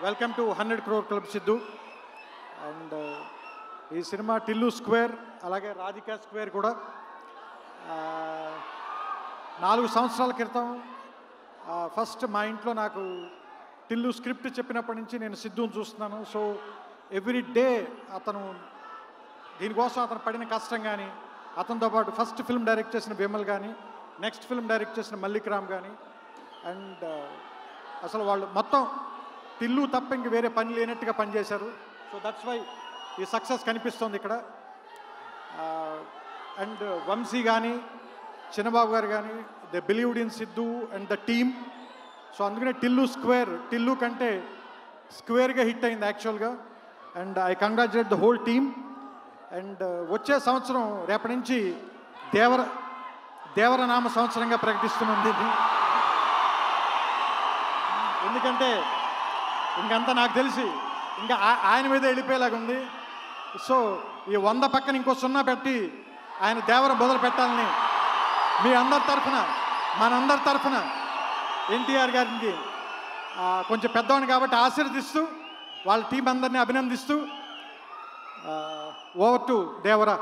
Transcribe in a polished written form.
Welcome to 100 crore club Siddhu. And ఈ cinema Tillu square అలాగే Radhika square కూడా 4 సంవత్సరాల క్రితం ఫస్ట్ మా ఇంట్లో నాకు టిల్లు స్క్రిప్ట్ చెప్పినప్పటి నుంచి నేను సిద్ధుని చూస్తున్నాను. సో ఎవ్రీ డే అతను దీనికోసం అతను పడిన కష్టం కానీ, అతనితో పాటు ఫస్ట్ ఫిల్మ్ డైరెక్ట్ చేసిన విమల్ కానీ, నెక్స్ట్ ఫిల్మ్ డైరెక్ట్ చేసిన మల్లిక్ రామ్ కానీ, అండ్ అసలు వాళ్ళు మొత్తం టిల్లు తప్ప ఇంక వేరే పని లేనట్టుగా పనిచేశారు. సో దట్స్ వై ఈ సక్సెస్ కనిపిస్తుంది ఇక్కడ. అండ్ వంశీ కానీ, చిన్నబాబు గారు కానీ, they believed in Siddhu and the team. So అందుకనే టిల్లు స్క్వేర్, టిల్లు కంటే స్క్వేర్గా హిట్ అయింది యాక్చువల్గా. And I congratulate the whole team. And వచ్చే సంవత్సరం రేపటి నుంచి దేవరనామ సంవత్సరంగా ప్రకటిస్తున్నాం దీన్ని. ఎందుకంటే ఇంకంతా నాకు తెలిసి ఇంకా ఆయన మీద వెళ్ళిపోయేలాగా ఉంది. సో ఈ 100 పక్కన ఇంకో 0 పెట్టి ఆయన దేవర మొదలు పెట్టాలని మీ అందరి తరఫున, మనందరి తరఫున ఎన్టీఆర్ గారికి కొంచెం పెద్దవాడిని కాబట్టి ఆశీర్వదిస్తూ వాళ్ళ టీం అందరినీ అభినందిస్తూ ఓవర్ టు దేవరా.